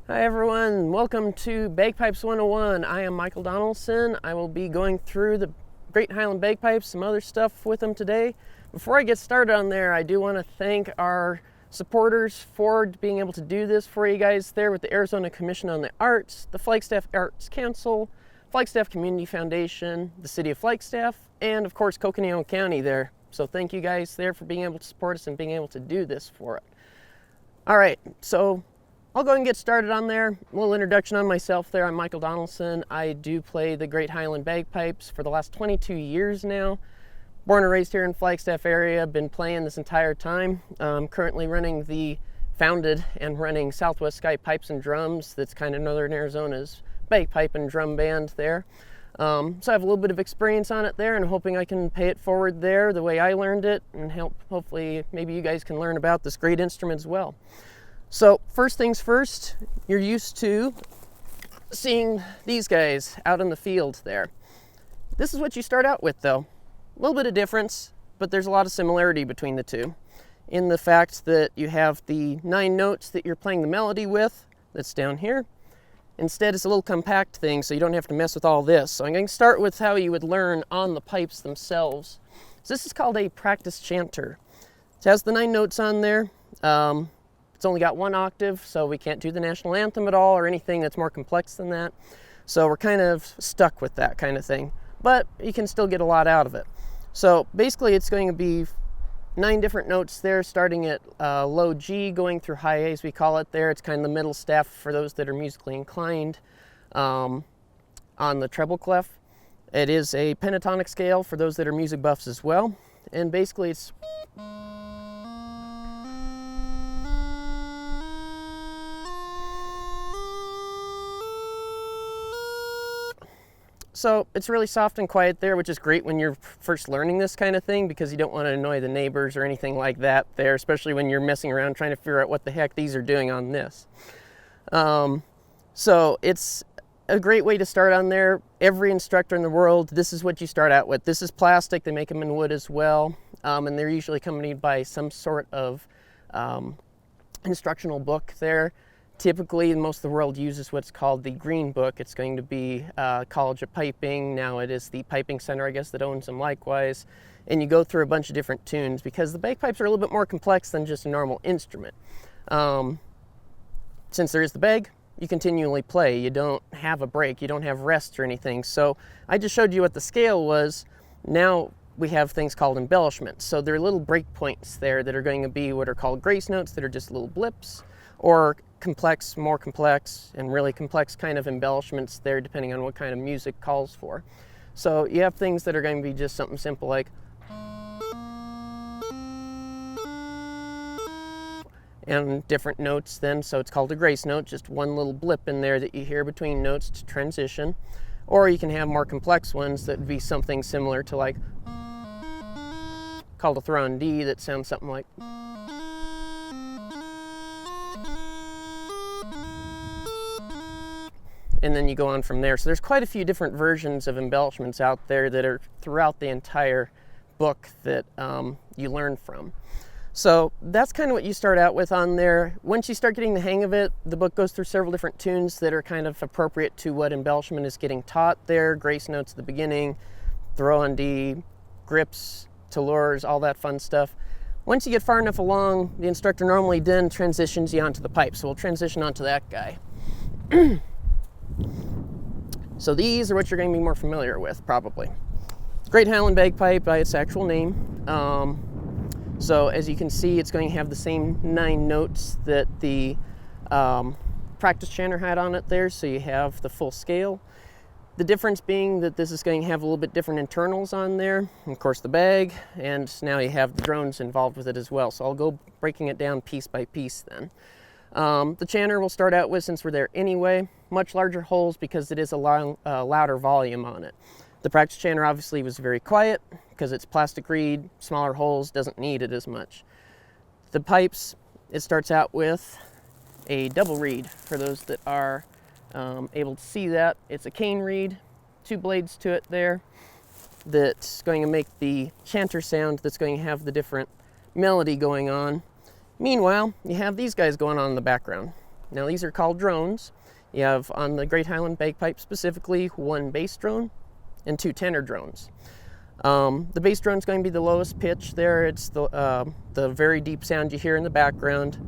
Hi everyone, welcome to Bagpipes 101. I am Michael Donelson. I will be going through the Great Highland Bagpipes, some other stuff with them today. Before I get started on there, I do want to thank our supporters for being able to do this for you guys there with the Arizona Commission on the Arts, the Flagstaff Arts Council, Flagstaff Community Foundation, the City of Flagstaff, and of course Coconino County there. So thank you guys there for being able to support us and being able to do this for it. All right, so I'll go ahead and get started on there. A little introduction on myself there. I'm Michael Donelson. I do play the Great Highland Bagpipes for the last 22 years now. Born and raised here in Flagstaff area, been playing this entire time. Currently running the founded and running Southwest Sky Pipes and Drums. That's kind of Northern Arizona's bagpipe and drum band there. So I have a little bit of experience on it there and hoping I can pay it forward there the way I learned it and hopefully maybe you guys can learn about this great instrument as well. So first things first, you're used to seeing these guys out in the field there. This is what you start out with though. A little bit of difference, but there's a lot of similarity between the two in the fact that you have the 9 notes that you're playing the melody with, that's down here. Instead, it's a little compact thing, so you don't have to mess with all this. So I'm going to start with how you would learn on the pipes themselves. So this is called a practice chanter. It has the 9 notes on there. It's only got 1 octave, so we can't do the national anthem at all or anything that's more complex than that. So we're kind of stuck with that kind of thing, but you can still get a lot out of it. So basically it's going to be 9 different notes there, starting at low G, going through high A as we call it there. It's kind of the middle staff for those that are musically inclined on the treble clef. It is a pentatonic scale for those that are music buffs as well. And basically it's so it's really soft and quiet there, which is great when you're first learning this kind of thing because you don't want to annoy the neighbors or anything like that there, especially when you're messing around trying to figure out what the heck these are doing on this. So it's a great way to start on there. Every instructor in the world, this is what you start out with. This is plastic, they make them in wood as well, and they're usually accompanied by some sort of instructional book there. Typically, most of the world uses what's called the Green Book. It's going to be College of Piping. Now it is the Piping Center, I guess, that owns them likewise. And you go through a bunch of different tunes because the bagpipes are a little bit more complex than just a normal instrument. Since there is the bag, you continually play. You don't have a break. You don't have rest or anything. So I just showed you what the scale was. Now we have things called embellishments. So there are little break points there that are going to be what are called grace notes that are just little blips, or complex, more complex, and really complex kind of embellishments there depending on what kind of music calls for. So you have things that are going to be just something simple like and different notes then, so it's called a grace note, just one little blip in there that you hear between notes to transition. Or you can have more complex ones that would be something similar to like called a throw on D that sounds something like. And then you go on from there. So there's quite a few different versions of embellishments out there that are throughout the entire book that you learn from. So that's kind of what you start out with on there. Once you start getting the hang of it, the book goes through several different tunes that are kind of appropriate to what embellishment is getting taught there. Grace notes at the beginning, throw on D, grips, tours, all that fun stuff. Once you get far enough along, the instructor normally then transitions you onto the pipe. So we'll transition onto that guy. So these are what you're going to be more familiar with, probably. Great Highland Bagpipe by its actual name. So as you can see, it's going to have the same 9 notes that the practice chanter had on it there, so you have the full scale. The difference being that this is going to have a little bit different internals on there, and of course the bag, and now you have the drones involved with it as well. So I'll go breaking it down piece by piece then. The chanter we'll start out with, since we're there anyway, much larger holes because it is a louder volume on it. The practice chanter obviously was very quiet because it's plastic reed, smaller holes, doesn't need it as much. The pipes, it starts out with a double reed for those that are able to see that. It's a cane reed, 2 blades to it there, that's going to make the chanter sound that's going to have the different melody going on. Meanwhile, you have these guys going on in the background. Now these are called drones. You have, on the Great Highland Bagpipe specifically, 1 bass drone and 2 tenor drones. The bass drone is going to be the lowest pitch there. It's the very deep sound you hear in the background.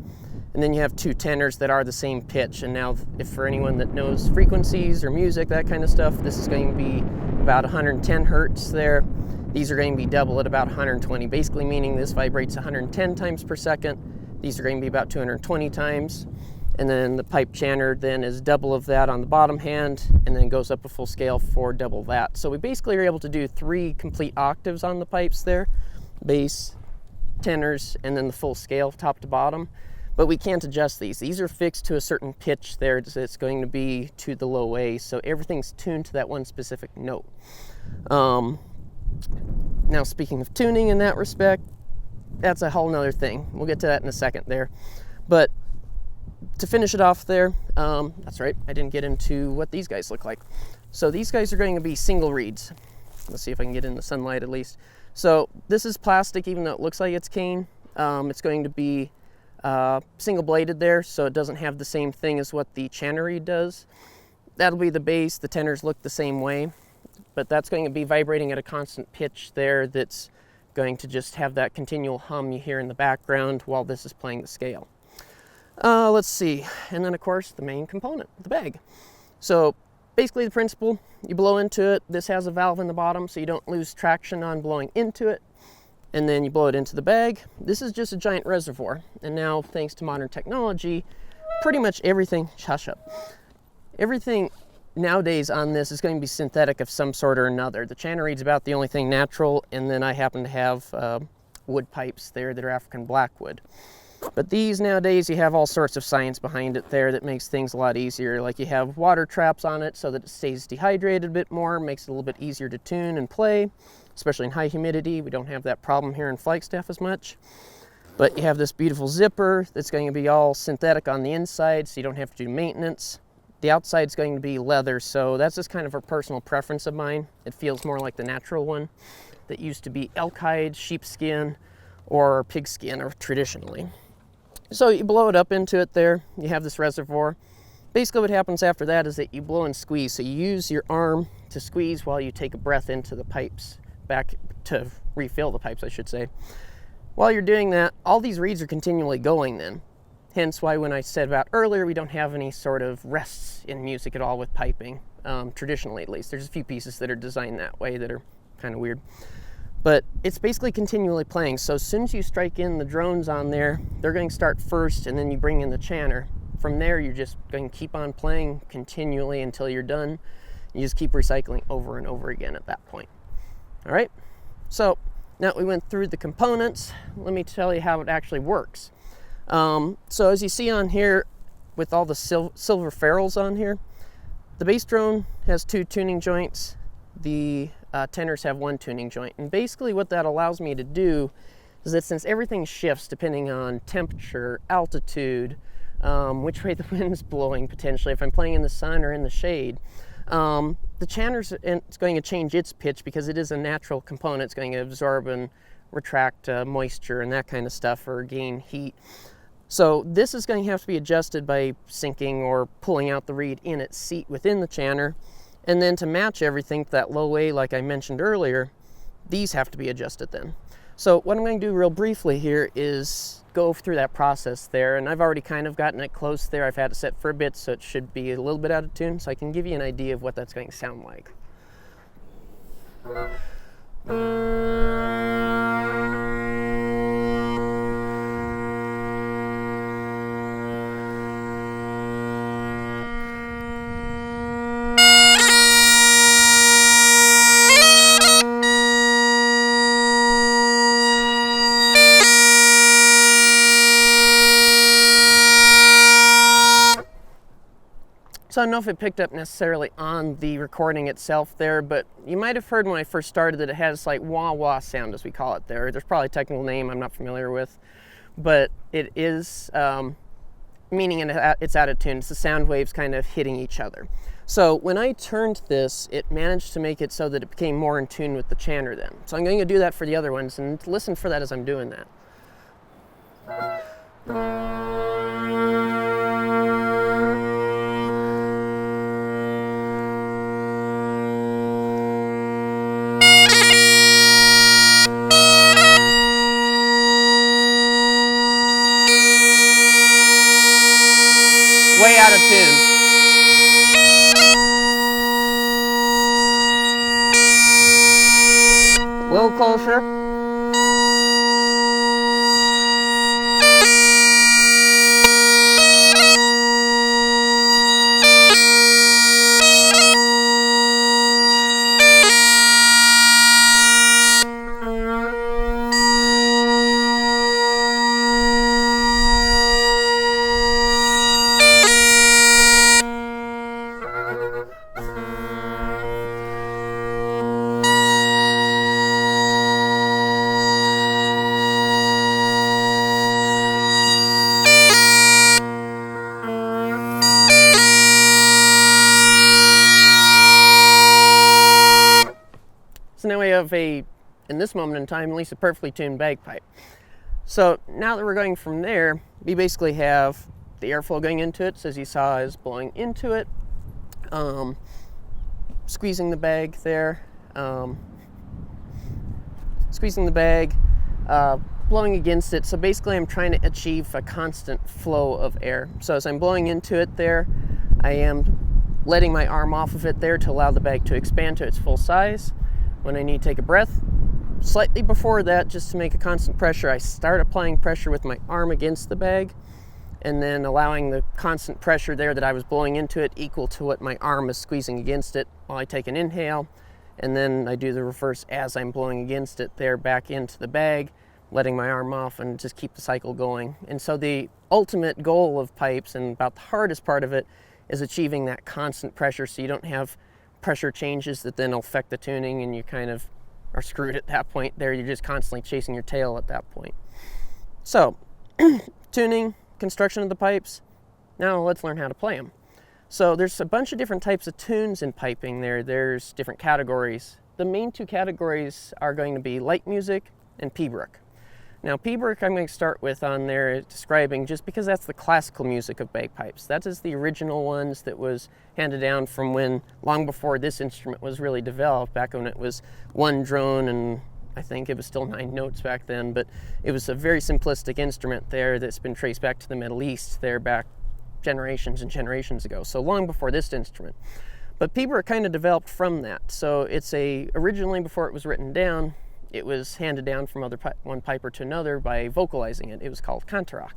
And then you have 2 tenors that are the same pitch. And now, if for anyone that knows frequencies or music, that kind of stuff, this is going to be about 110 hertz there. These are going to be double at about 120, basically meaning this vibrates 110 times per second. These are going to be about 220 times. And then the pipe chanter then is double of that on the bottom hand, and then goes up a full scale for double that. So we basically are able to do 3 complete octaves on the pipes there, bass, tenors, and then the full scale top to bottom. But we can't adjust these. These are fixed to a certain pitch there that's going to be to the low A, so everything's tuned to that one specific note. Now speaking of tuning in that respect, that's a whole nother thing. We'll get to that in a second there. But to finish it off there, that's right, I didn't get into what these guys look like. So these guys are going to be single reeds. Let's see if I can get in the sunlight at least. So this is plastic, even though it looks like it's cane. It's going to be single bladed there, so it doesn't have the same thing as what the chanter reed does. That'll be the bass. The tenors look the same way, but that's going to be vibrating at a constant pitch there that's going to just have that continual hum you hear in the background while this is playing the scale. Let's see, and then of course the main component, the bag. So basically the principle, you blow into it. This has a valve in the bottom so you don't lose traction on blowing into it, and then you blow it into the bag. This is just a giant reservoir, and now thanks to modern technology, pretty much everything, everything nowadays on this is going to be synthetic of some sort or another. The chanter reed's about the only thing natural, and then I happen to have wood pipes there that are African blackwood. But these nowadays, you have all sorts of science behind it there that makes things a lot easier. Like you have water traps on it so that it stays dehydrated a bit more, makes it a little bit easier to tune and play, especially in high humidity. We don't have that problem here in Flagstaff as much. But you have this beautiful zipper that's going to be all synthetic on the inside, so you don't have to do maintenance. The outside's going to be leather, so that's just kind of a personal preference of mine. It feels more like the natural one that used to be elk hide, sheepskin, or pigskin, or traditionally. So you blow it up into it there. You have this reservoir. Basically what happens after that is that you blow and squeeze. So you use your arm to squeeze while you take a breath into the pipes, back to refill the pipes, I should say. While you're doing that, all these reeds are continually going then. Hence why when I said about earlier, we don't have any sort of rests in music at all with piping, traditionally at least. There's a few pieces that are designed that way that are kind of weird. But it's basically continually playing. So as soon as you strike in the drones on there, they're going to start first, and then you bring in the chanter. From there, you're just going to keep on playing continually until you're done. You just keep recycling over and over again at that point. All right? So now we went through the components. Let me tell you how it actually works. So as you see on here, with all the silver ferrules on here, the bass drone has 2 tuning joints. The tenors have 1 tuning joint. And basically what that allows me to do is that since everything shifts depending on temperature, altitude, which way the wind's blowing potentially, if I'm playing in the sun or in the shade, the chanter's going to change its pitch because it is a natural component. It's going to absorb and retract moisture and that kind of stuff, or gain heat. So this is going to have to be adjusted by sinking or pulling out the reed in its seat within the chanter. And then to match everything to that low A, like I mentioned earlier, these have to be adjusted then. So what I'm going to do real briefly here is go through that process there. And I've already kind of gotten it close there. I've had it set for a bit, so it should be a little bit out of tune. So I can give you an idea of what that's going to sound like. So I don't know if it picked up necessarily on the recording itself there, but you might have heard when I first started that it has like wah-wah sound, as we call it there. There's probably a technical name I'm not familiar with, but it is meaning it's out of tune. It's the sound waves kind of hitting each other. So when I turned this, it managed to make it so that it became more in tune with the chanter then. So I'm going to do that for the other ones, and listen for that as I'm doing that. that tune. A little closer. So now we have in this moment in time, at least a perfectly tuned bagpipe. So now that we're going from there, we basically have the airflow going into it, so as you saw is blowing into it, squeezing the bag there, blowing against it. So basically I'm trying to achieve a constant flow of air. So as I'm blowing into it there, I am letting my arm off of it there to allow the bag to expand to its full size. When I need to take a breath, slightly before that, just to make a constant pressure, I start applying pressure with my arm against the bag, and then allowing the constant pressure there that I was blowing into it equal to what my arm is squeezing against it while I take an inhale, and then I do the reverse as I'm blowing against it there back into the bag, letting my arm off, and just keep the cycle going. And so the ultimate goal of pipes, and about the hardest part of it, is achieving that constant pressure so you don't have pressure changes that then affect the tuning and you kind of are screwed at that point there. You're just constantly chasing your tail at that point. So tuning, construction of the pipes, now let's learn how to play them. So there's a bunch of different types of tunes in piping there. There's different categories. The main two categories are going to be light music and pibroch. Now pibroch I'm going to start with on there describing, just because that's the classical music of bagpipes. That is the original ones that was handed down from when, long before this instrument was really developed, back when it was one drone, and I think it was still 9 notes back then, but it was a very simplistic instrument there that's been traced back to the Middle East there back generations and generations ago, so long before this instrument. But pibroch kind of developed from that. So it's originally, before it was written down, it was handed down from one piper to another by vocalizing it. It was called cantaroch.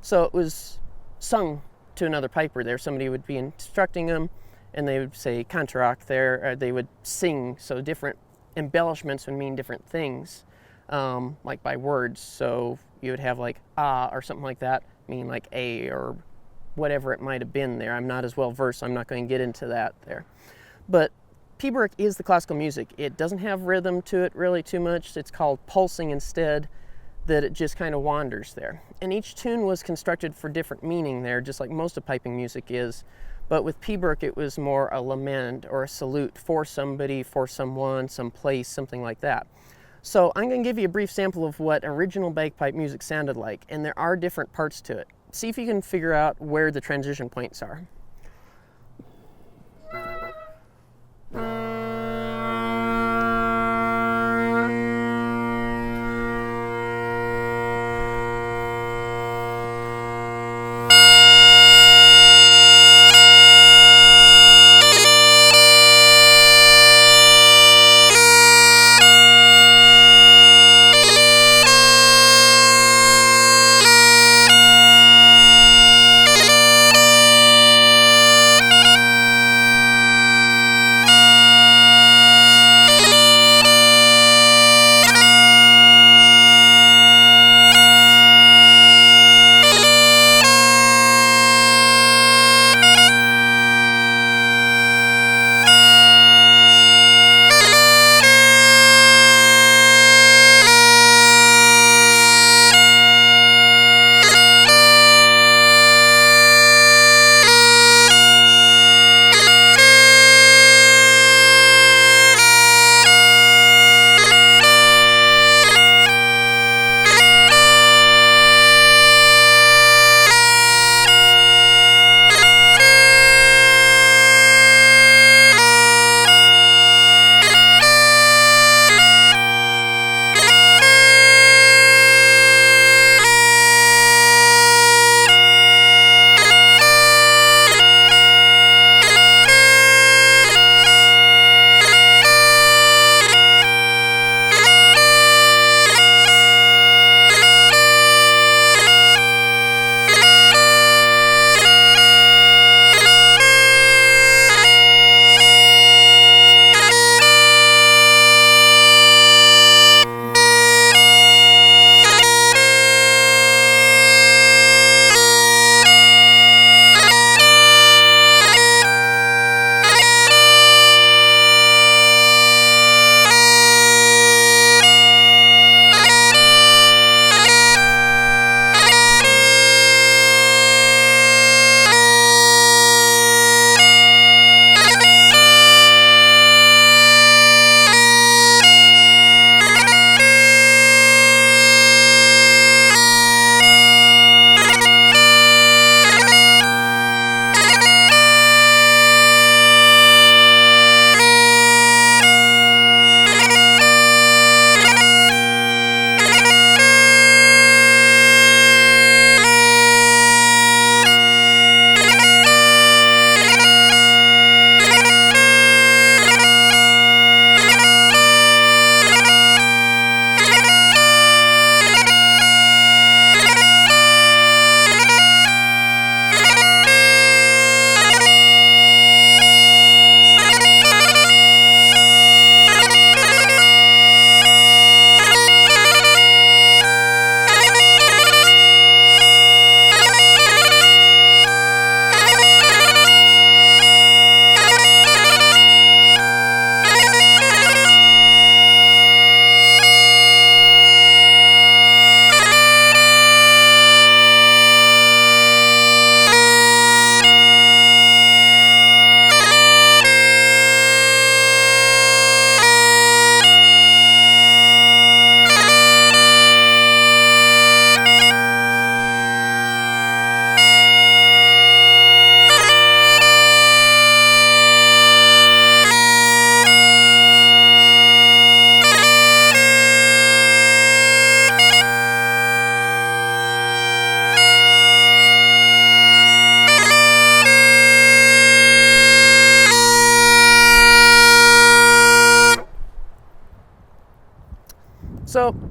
So it was sung to another piper there. Somebody would be instructing them, and they would say cantaroch there, or they would sing. So different embellishments would mean different things, like by words. So you would have like ah or something like that, mean like a, or whatever it might have been there. I'm not as well versed, so I'm not going to get into that there. But pibroch is the classical music. It doesn't have rhythm to it really too much. It's called pulsing instead, that it just kind of wanders there. And each tune was constructed for different meaning there, just like most of piping music is. But with pibroch, it was more a lament or a salute for somebody, for someone, some place, something like that. So I'm going to give you a brief sample of what original bagpipe music sounded like, and there are different parts to it. See if you can figure out where the transition points are.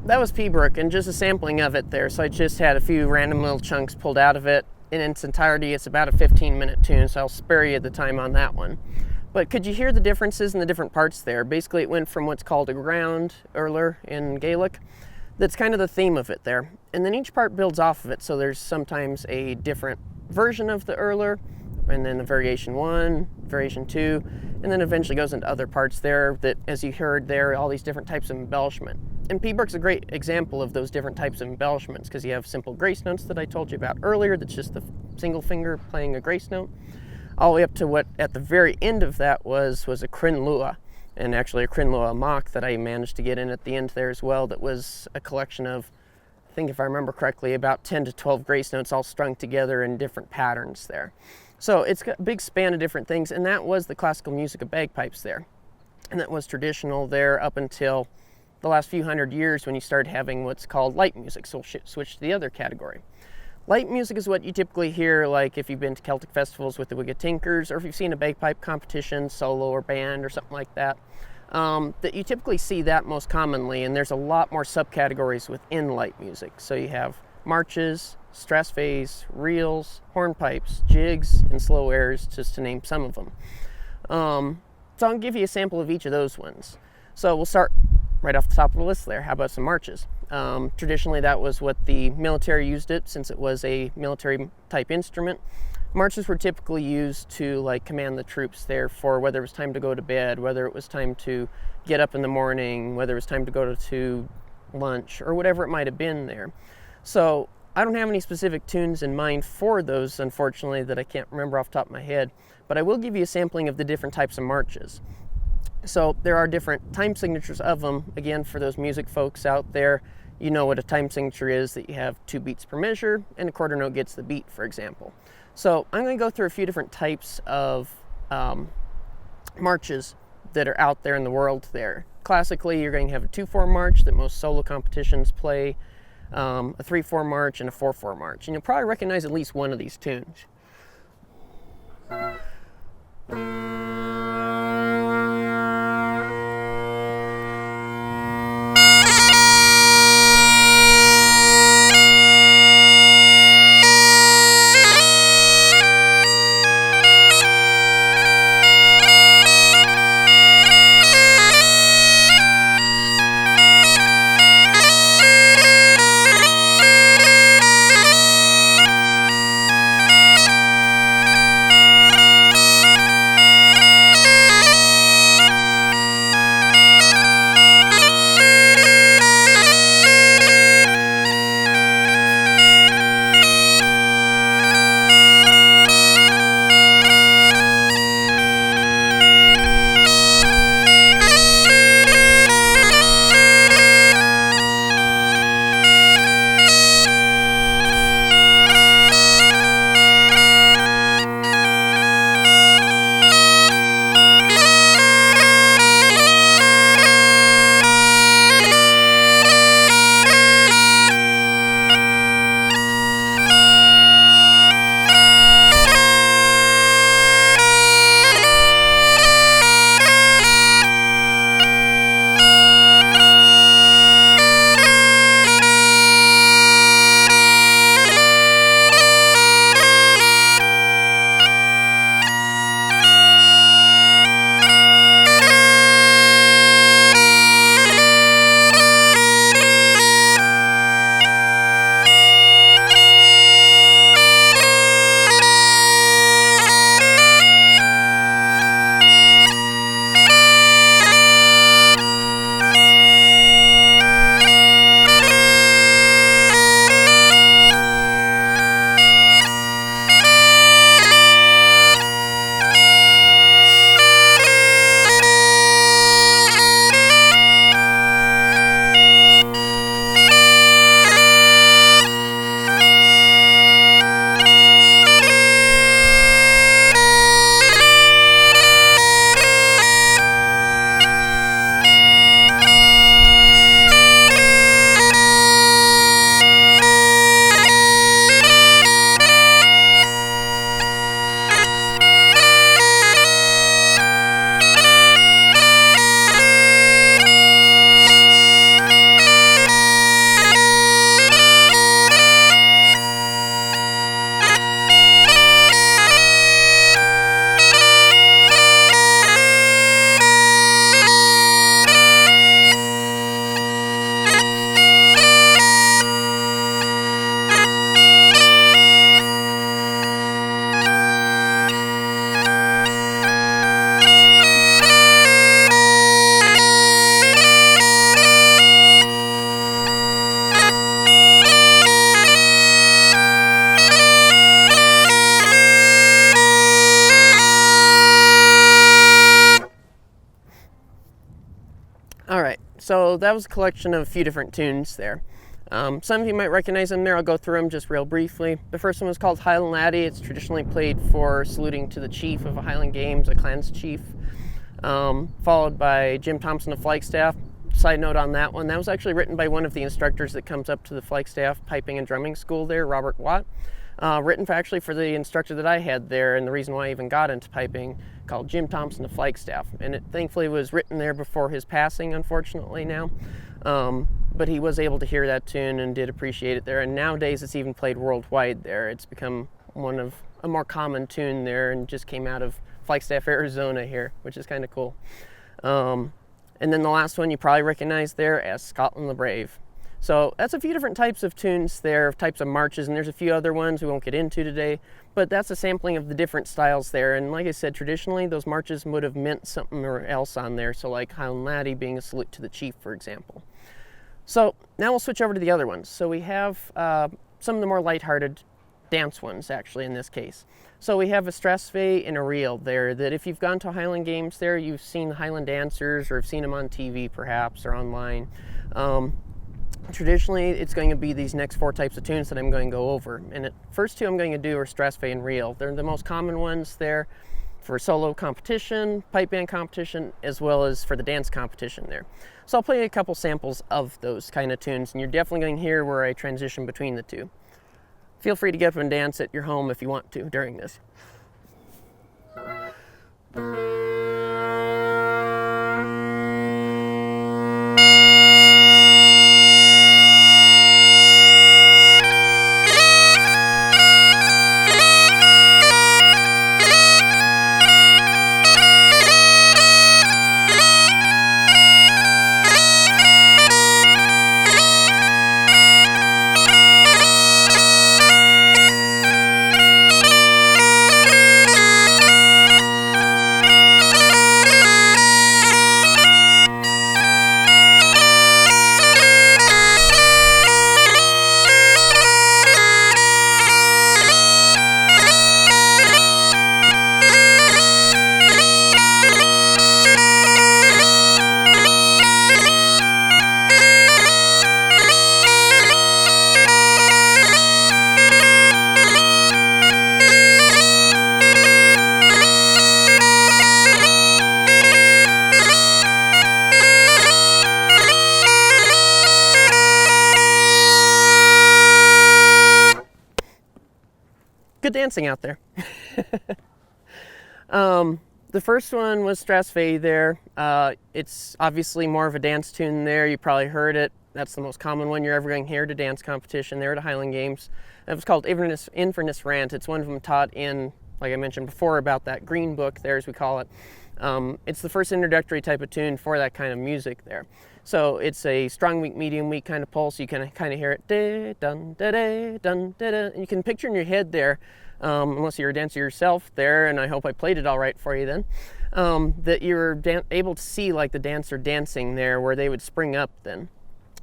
that was Pembroke, and just a sampling of it there. So I just had a few random little chunks pulled out of it. In its entirety, it's about a 15-minute tune, so I'll spare you the time on that one. But could you hear the differences in the different parts there? Basically, it went from what's called a ground urler in Gaelic. That's kind of the theme of it there. And then each part builds off of it, so there's sometimes a different version of the urler, and then the variation 1, variation 2, and then eventually goes into other parts there that, as you heard there, all these different types of embellishment. And Pembroke's a great example of those different types of embellishments, because you have simple grace notes that I told you about earlier, that's just the single finger playing a grace note, all the way up to what at the very end of that was a Crin Lua, and actually a Crin Lua mock that I managed to get in at the end there as well, that was a collection of, I think if I remember correctly, about 10 to 12 grace notes all strung together in different patterns there. So it's got a big span of different things, and that was the classical music of bagpipes there. And that was traditional there up until the last few hundred years when you started having what's called light music, so we'll switch to the other category. Light music is what you typically hear, like if you've been to Celtic festivals with the Wicked Tinkers, or if you've seen a bagpipe competition, solo or band or something like that, that you typically see that most commonly, and there's a lot more subcategories within light music. So you have marches, strathspeys, reels, hornpipes, jigs, and slow airs, just to name some of them. So I'll give you a sample of each of those ones. So we'll start right off the top of the list there. How about some marches? Traditionally, that was what the military used it, since it was a military type instrument. Marches were typically used to command the troops there for whether it was time to go to bed, whether it was time to get up in the morning, whether it was time to go to lunch, or whatever it might have been there. So I don't have any specific tunes in mind for those, unfortunately, that I can't remember off the top of my head, but I will give you a sampling of the different types of marches. So there are different time signatures of them. Again, for those music folks out there, you know what a time signature is, that you have 2 beats per measure, and a quarter note gets the beat, for example. So I'm going to go through a few different types of marches that are out there in the world there. Classically, you're going to have a 2/4 march that most solo competitions play, a 3/4 march, and a 4/4 march. And you'll probably recognize at least one of these tunes. So that was a collection of a few different tunes there. Some of you might recognize them there. I'll go through them just real briefly. The first one was called Highland Laddie. It's traditionally played for saluting to the chief of a Highland Games, a clan's chief. Followed by Jim Thompson of Flagstaff. Side note on that one, that was actually written by one of the instructors that comes up to the Flagstaff piping and drumming school there, Robert Watt. Written actually for the instructor that I had there, and the reason why I even got into piping, called Jim Thompson of Flagstaff. And it thankfully was written there before his passing, unfortunately now. But he was able to hear that tune and did appreciate it there. And nowadays it's even played worldwide there. It's become one of a more common tune there, and just came out of Flagstaff, Arizona here, which is kind of cool. And then the last one you probably recognize there as Scotland the Brave. So that's a few different types of tunes there, types of marches, and there's a few other ones we won't get into today, but that's a sampling of the different styles there. And like I said, traditionally those marches would have meant something else on there, so like Highland Laddie being a salute to the chief, for example. So now we'll switch over to the other ones. So we have some of the more lighthearted dance ones, actually, in this case. So we have a Strathspey and a reel there, that if you've gone to Highland Games there, you've seen the Highland dancers, or have seen them on TV perhaps, or online. Traditionally, it's going to be these next four types of tunes that I'm going to go over. And the first two I'm going to do are Strathspey and reel. They're the most common ones there for solo competition, pipe band competition, as well as for the dance competition there. So I'll play a couple samples of those kind of tunes, and you're definitely going to hear where I transition between the two. Feel free to get up and dance at your home if you want to during this. Good dancing out there. The first one was Strathspey there. It's obviously more of a dance tune there. You probably heard it. That's the most common one you're ever going to hear at a dance competition there at Highland Games. It was called Inverness Rant. It's one of them taught in, like I mentioned before, about that green book there, as we call it. It's the first introductory type of tune for that kind of music there. So it's a strong weak, medium weak kind of pulse. You can kind of hear it, da dun da da dun da da. And you can picture in your head there, unless you're a dancer yourself there, and I hope I played it all right for you then, that you're able to see like the dancer dancing there, where they would spring up then.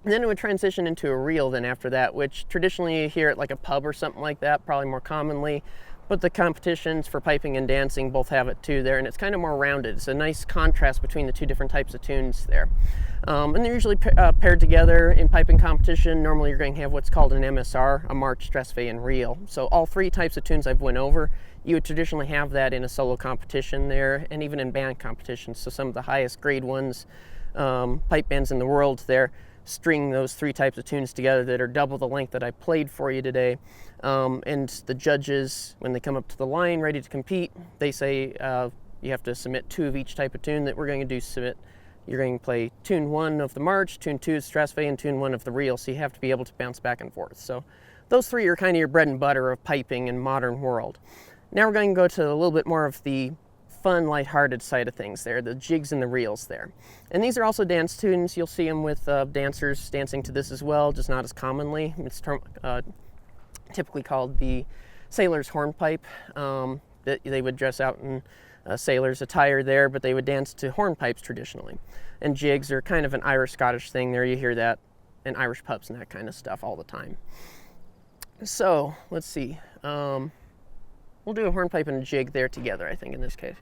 And then it would transition into a reel then after that, which traditionally you hear at like a pub or something like that, probably more commonly. But the competitions for piping and dancing both have it too there, and it's kind of more rounded. It's a nice contrast between the two different types of tunes there. And they're usually paired together in piping competition. Normally you're going to have what's called an MSR, a march, Strathspey, and reel. So all three types of tunes I've went over, you would traditionally have that in a solo competition there, and even in band competitions. So some of the highest grade ones, pipe bands in the world there, string those three types of tunes together that are double the length that I played for you today. And the judges, when they come up to the line ready to compete, they say you have to submit two of each type of tune that we're going to do. You're going to play tune 1 of the march, tune 2 is Strathspey, and tune 1 of the reel, so you have to be able to bounce back and forth. So those three are kind of your bread and butter of piping in modern world. Now we're going to go to a little bit more of the fun, lighthearted side of things there, the jigs and the reels there. And these are also dance tunes. You'll see them with dancers dancing to this as well, just not as commonly. It's typically called the sailor's hornpipe. That they would dress out in sailor's attire there, but they would dance to hornpipes traditionally. And jigs are kind of an Irish-Scottish thing there. You hear that in Irish pubs and that kind of stuff all the time. So, let's see. We'll do a hornpipe and a jig there together, I think, in this case.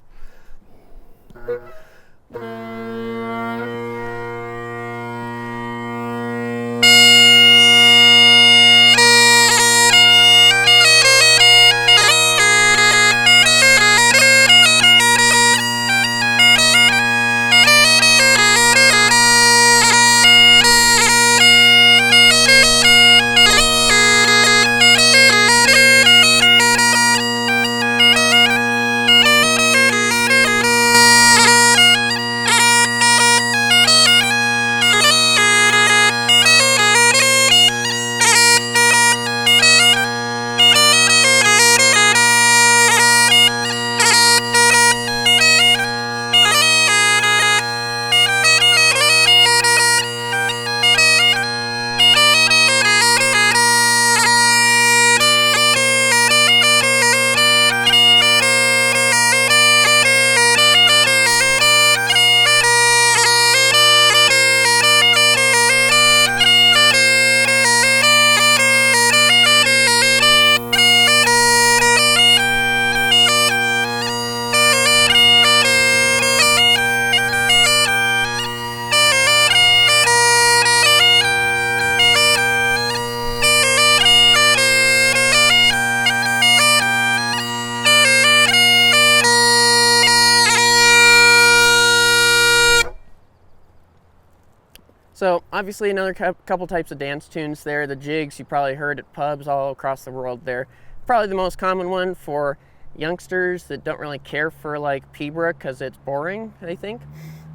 So obviously another couple types of dance tunes there. The jigs you probably heard at pubs all across the world there. Probably the most common one for youngsters that don't really care for like Pibroch because it's boring, I think.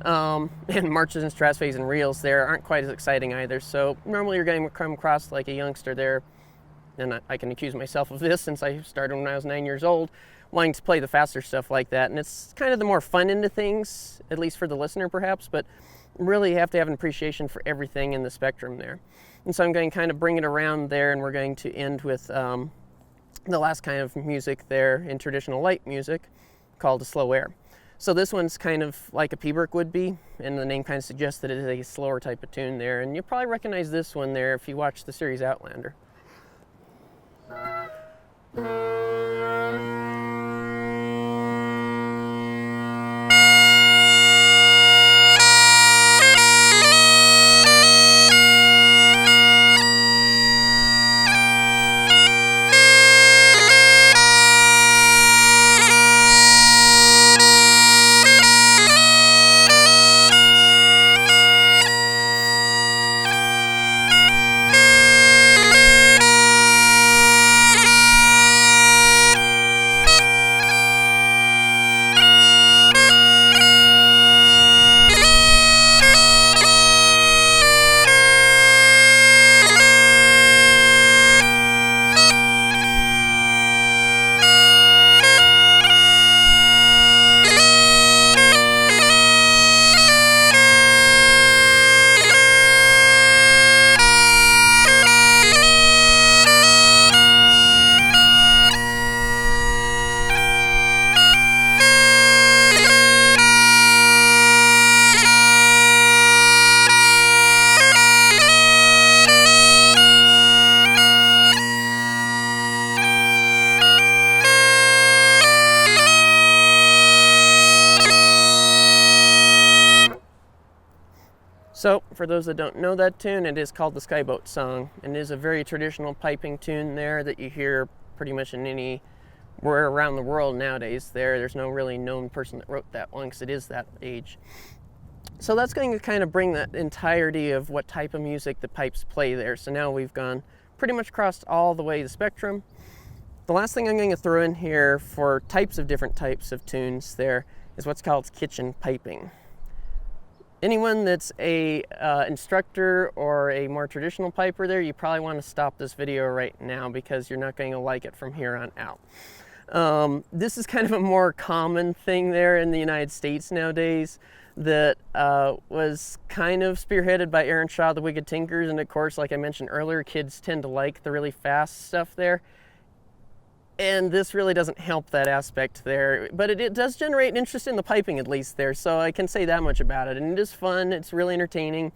And marches and strathspeys and reels there aren't quite as exciting either. So normally you're going to come across like a youngster there, and I can accuse myself of this since I started when I was 9 years old, wanting to play the faster stuff like that. And it's kind of the more fun into things, at least for the listener perhaps, but really you have to have an appreciation for everything in the spectrum there. And so I'm going to kind of bring it around there, and we're going to end with the last kind of music there in traditional light music called a slow air. So this one's kind of like a Pibroch would be, and the name kind of suggests that it is a slower type of tune there. And you'll probably recognize this one there if you watch the series Outlander. So, for those that don't know that tune, it is called the Skyboat Song, and it is a very traditional piping tune there that you hear pretty much in anywhere around the world nowadays. There's no really known person that wrote that one because it is that age. So that's going to kind of bring that entirety of what type of music the pipes play there. So now we've gone pretty much across all the way the spectrum. The last thing I'm going to throw in here for different types of tunes there is what's called kitchen piping. Anyone that's a instructor or a more traditional piper there, you probably want to stop this video right now because you're not going to like it from here on out. This is kind of a more common thing there in the United States nowadays that was kind of spearheaded by Aaron Shaw, the Wicked Tinkers, and of course, like I mentioned earlier, kids tend to like the really fast stuff there. And this really doesn't help that aspect there, but it does generate interest in the piping at least there, so I can say that much about it. And it is fun, it's really entertaining,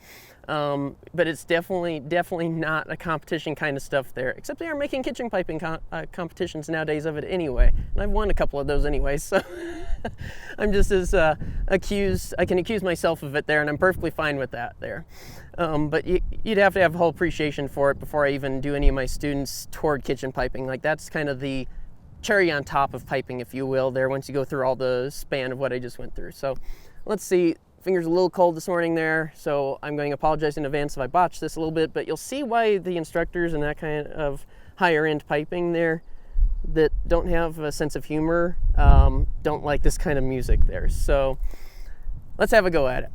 but it's definitely not a competition kind of stuff there, except they are making kitchen piping competitions nowadays of it anyway, and I've won a couple of those anyway, so I'm just as I can accuse myself of it there, and I'm perfectly fine with that there. But you'd have to have a whole appreciation for it before I even do any of my students toward kitchen piping. Like, that's kind of the cherry on top of piping, if you will, there, once you go through all the span of what I just went through. So let's see. Fingers a little cold this morning there, so I'm going to apologize in advance if I botch this a little bit, but you'll see why the instructors and that kind of higher end piping there that don't have a sense of humor don't like this kind of music there. So let's have a go at it.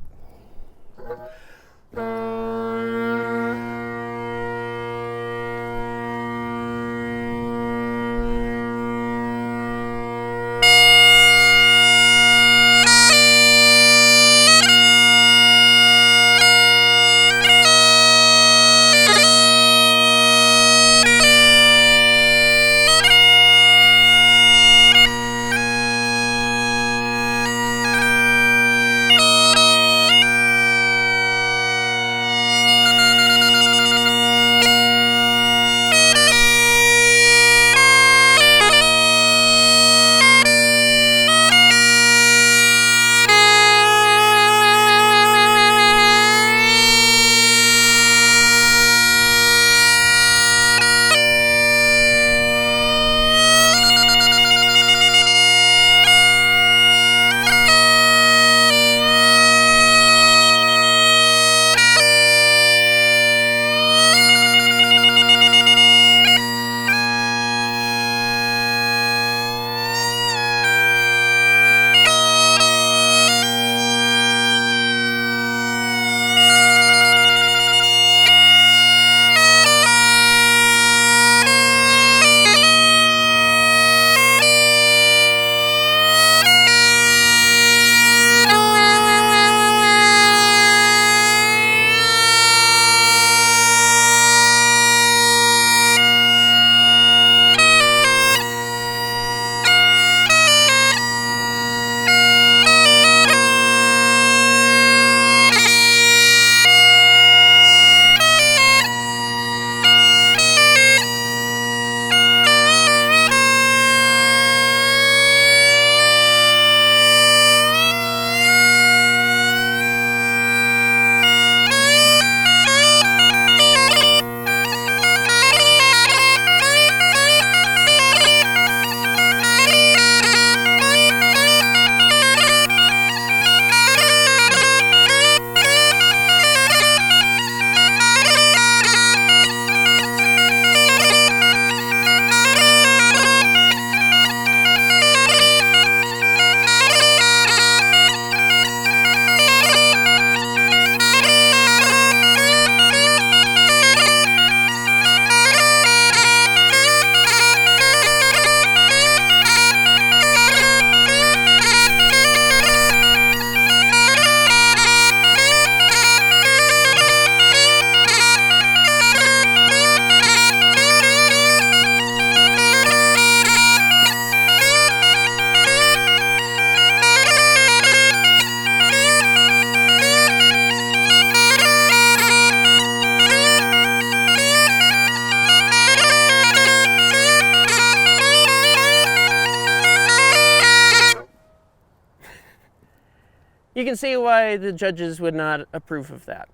You can see why the judges would not approve of that.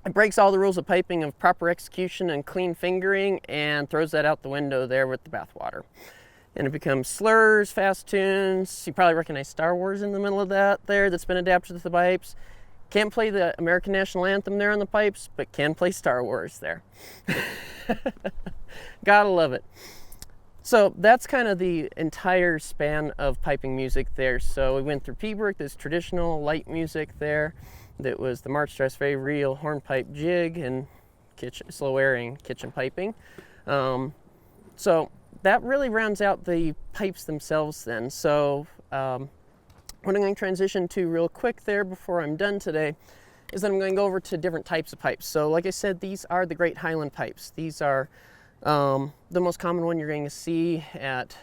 It breaks all the rules of piping of proper execution and clean fingering and throws that out the window there with the bathwater. And it becomes slurs, fast tunes. You probably recognize Star Wars in the middle of that there that's been adapted to the pipes. Can't play the American National Anthem there on the pipes, but can play Star Wars there. Gotta love it. So that's kind of the entire span of piping music there. So we went through Pibroch, this traditional light music there. That was the March Dress, very real hornpipe jig and slow airing kitchen piping. So that really rounds out the pipes themselves then. So what I'm going to transition to real quick there before I'm done today is that I'm going to go over to different types of pipes. So like I said, these are the Great Highland pipes. These are the most common one you're going to see at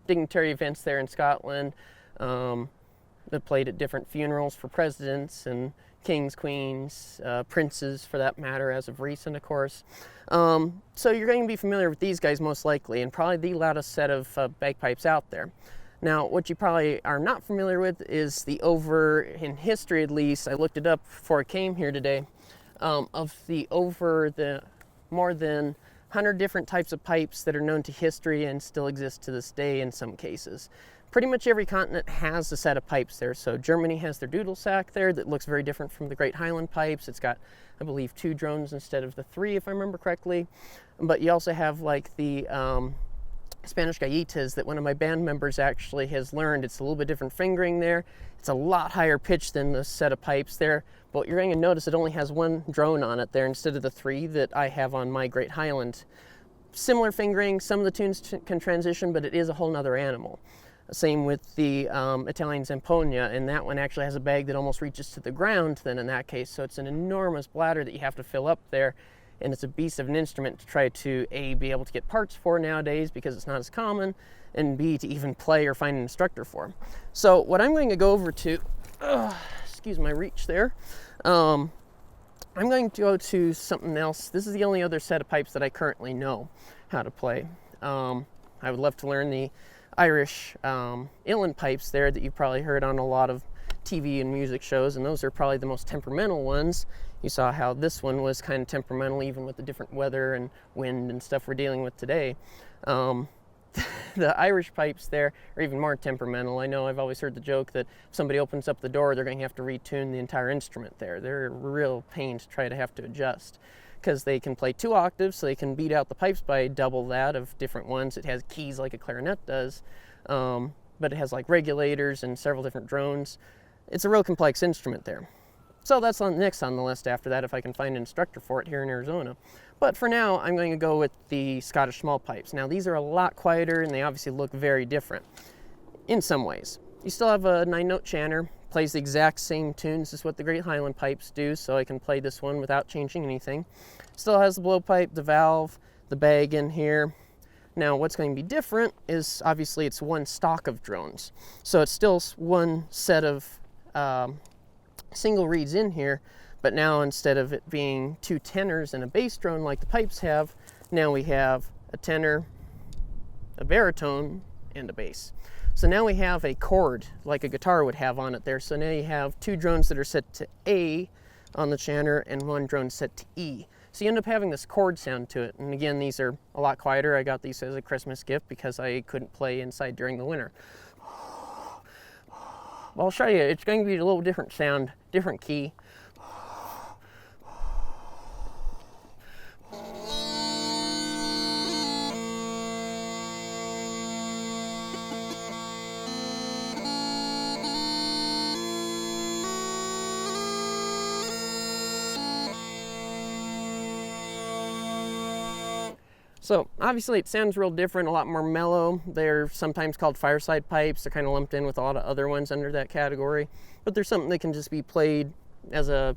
dignitary events there in Scotland. They're played at different funerals for presidents and kings, queens, princes for that matter, as of recent, of course. So you're going to be familiar with these guys most likely, and probably the loudest set of bagpipes out there. Now, what you probably are not familiar with is the over, in history at least, I looked it up before I came here today, of the more than 100 different types of pipes that are known to history and still exist to this day in some cases. Pretty much every continent has a set of pipes there. So Germany has their doodle sack there that looks very different from the Great Highland pipes. It's got, I believe, 2 drones instead of the 3, if I remember correctly. But you also have like the Spanish gaitas that one of my band members actually has learned. It's a little bit different fingering there. It's a lot higher pitch than the set of pipes there. But you're going to notice it only has 1 drone on it there instead of the 3 that I have on my Great Highland. Similar fingering, some of the tunes can transition, but it is a whole nother animal. Same with the Italian Zamponia, and that one actually has a bag that almost reaches to the ground then in that case. So it's an enormous bladder that you have to fill up there, and it's a beast of an instrument to try to A, be able to get parts for nowadays because it's not as common, and B, to even play or find an instructor for. So what I'm going to go over to, excuse my reach there, I'm going to go to something else. This is the only other set of pipes that I currently know how to play. I would love to learn the Irish uilleann pipes there that you've probably heard on a lot of TV and music shows, and those are probably the most temperamental ones. You saw how this one was kind of temperamental even with the different weather and wind and stuff we're dealing with today. The Irish pipes there are even more temperamental. I know I've always heard the joke that if somebody opens up the door, they're going to have to retune the entire instrument there. They're a real pain to try to have to adjust because they can play 2 octaves, so they can beat out the pipes by double that of different ones. It has keys like a clarinet does, but it has like regulators and several different drones. It's a real complex instrument there. So that's next on the list after that if I can find an instructor for it here in Arizona. But for now, I'm going to go with the Scottish small pipes. Now these are a lot quieter and they obviously look very different in some ways. You still have a 9-note chanter, plays the exact same tunes as what the Great Highland pipes do, so I can play this one without changing anything. Still has the blowpipe, the valve, the bag in here. Now what's going to be different is obviously it's 1 stock of drones. So it's still 1 set of single reeds in here, but now instead of it being 2 tenors and a bass drone like the pipes have, now we have a tenor, a baritone, and a bass. So now we have a chord like a guitar would have on it there. So now you have 2 drones that are set to A on the chanter and 1 drone set to E. So you end up having this chord sound to it. And again, these are a lot quieter. I got these as a Christmas gift because I couldn't play inside during the winter. Well, I'll show you. It's going to be a little different sound, different key. So obviously it sounds real different, a lot more mellow. They're sometimes called fireside pipes. They're kind of lumped in with a lot of other ones under that category. But there's something that can just be played as a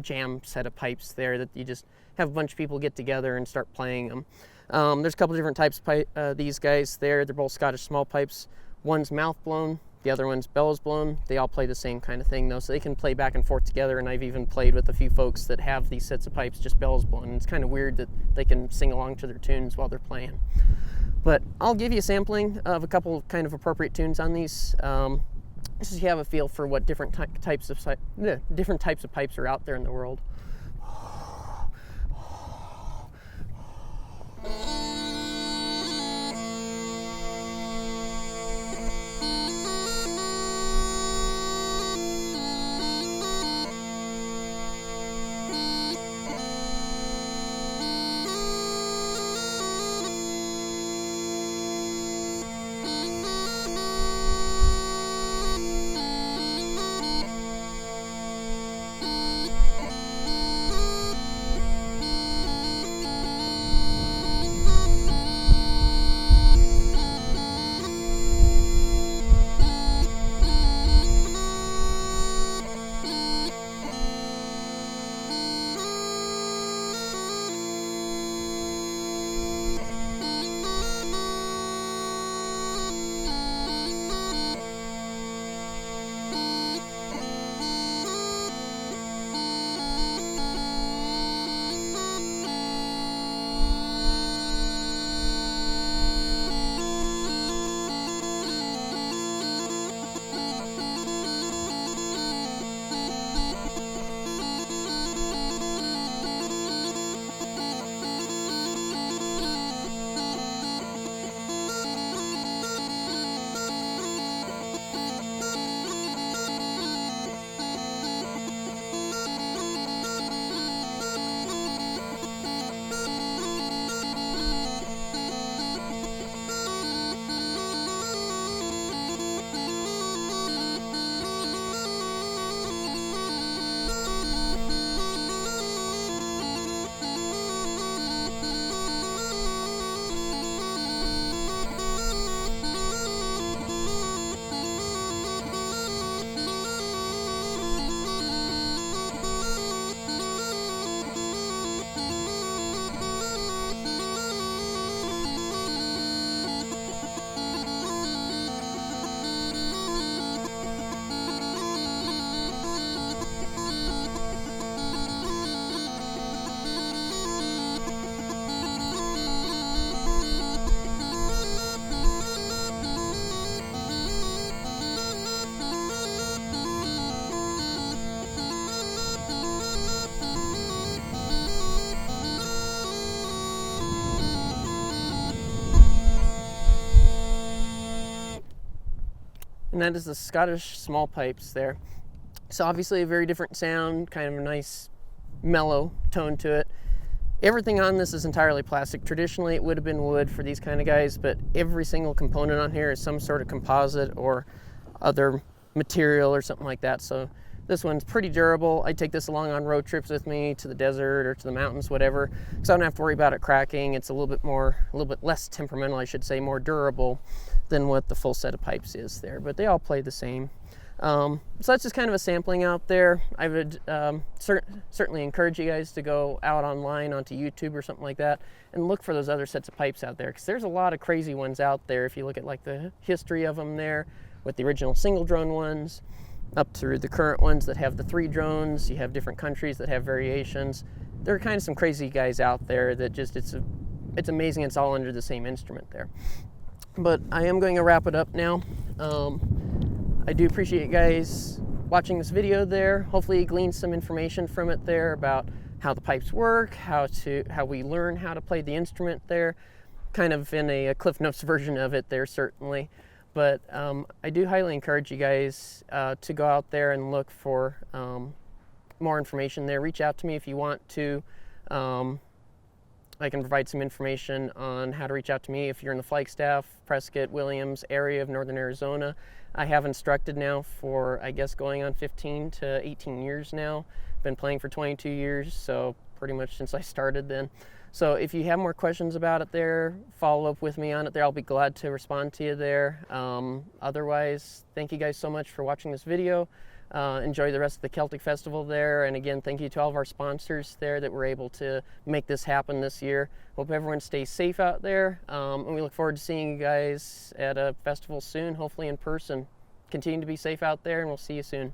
jam set of pipes there that you just have a bunch of people get together and start playing them. There's a couple different types of these guys there. They're both Scottish small pipes. One's mouth blown, the other one's bellows blown. They all play the same kind of thing though, so they can play back and forth together, and I've even played with a few folks that have these sets of pipes just bellows blown, and it's kind of weird that they can sing along to their tunes while they're playing. But I'll give you a sampling of a couple kind of appropriate tunes on these, just so you have a feel for what different types of pipes are out there in the world. and that is the Scottish small pipes there. So obviously a very different sound, kind of a nice mellow tone to it. Everything on this is entirely plastic. Traditionally it would have been wood for these kind of guys, but every single component on here is some sort of composite or other material or something like that. So this one's pretty durable. I take this along on road trips with me to the desert or to the mountains, whatever, because I don't have to worry about it cracking. It's a little bit less temperamental, I should say, more durable than what the full set of pipes is there, but they all play the same. So that's just kind of a sampling out there. I would certainly encourage you guys to go out online onto YouTube or something like that and look for those other sets of pipes out there, because there's a lot of crazy ones out there. If you look at like the history of them there, with the original single drone ones up through the current ones that have the 3 drones. You have different countries that have variations. There are kind of some crazy guys out there that just, it's amazing it's all under the same instrument there. But I am going to wrap it up now. I do appreciate you guys watching this video there. Hopefully you gleaned some information from it there about how the pipes work, how we learn how to play the instrument there, kind of in a Cliff Notes version of it there, certainly. But I do highly encourage you guys to go out there and look for more information there. Reach out to me if you want to. I can provide some information on how to reach out to me if you're in the Flagstaff, Prescott, Williams area of northern Arizona. I have instructed now for, I guess, going on 15 to 18 years now. Been playing for 22 years, so pretty much since I started then. So if you have more questions about it there, follow up with me on it there. I'll be glad to respond to you there. Otherwise, thank you guys so much for watching this video. Enjoy the rest of the Celtic Festival there. And again, thank you to all of our sponsors there that were able to make this happen this year. Hope everyone stays safe out there. And we look forward to seeing you guys at a festival soon, hopefully in person. Continue to be safe out there, and we'll see you soon.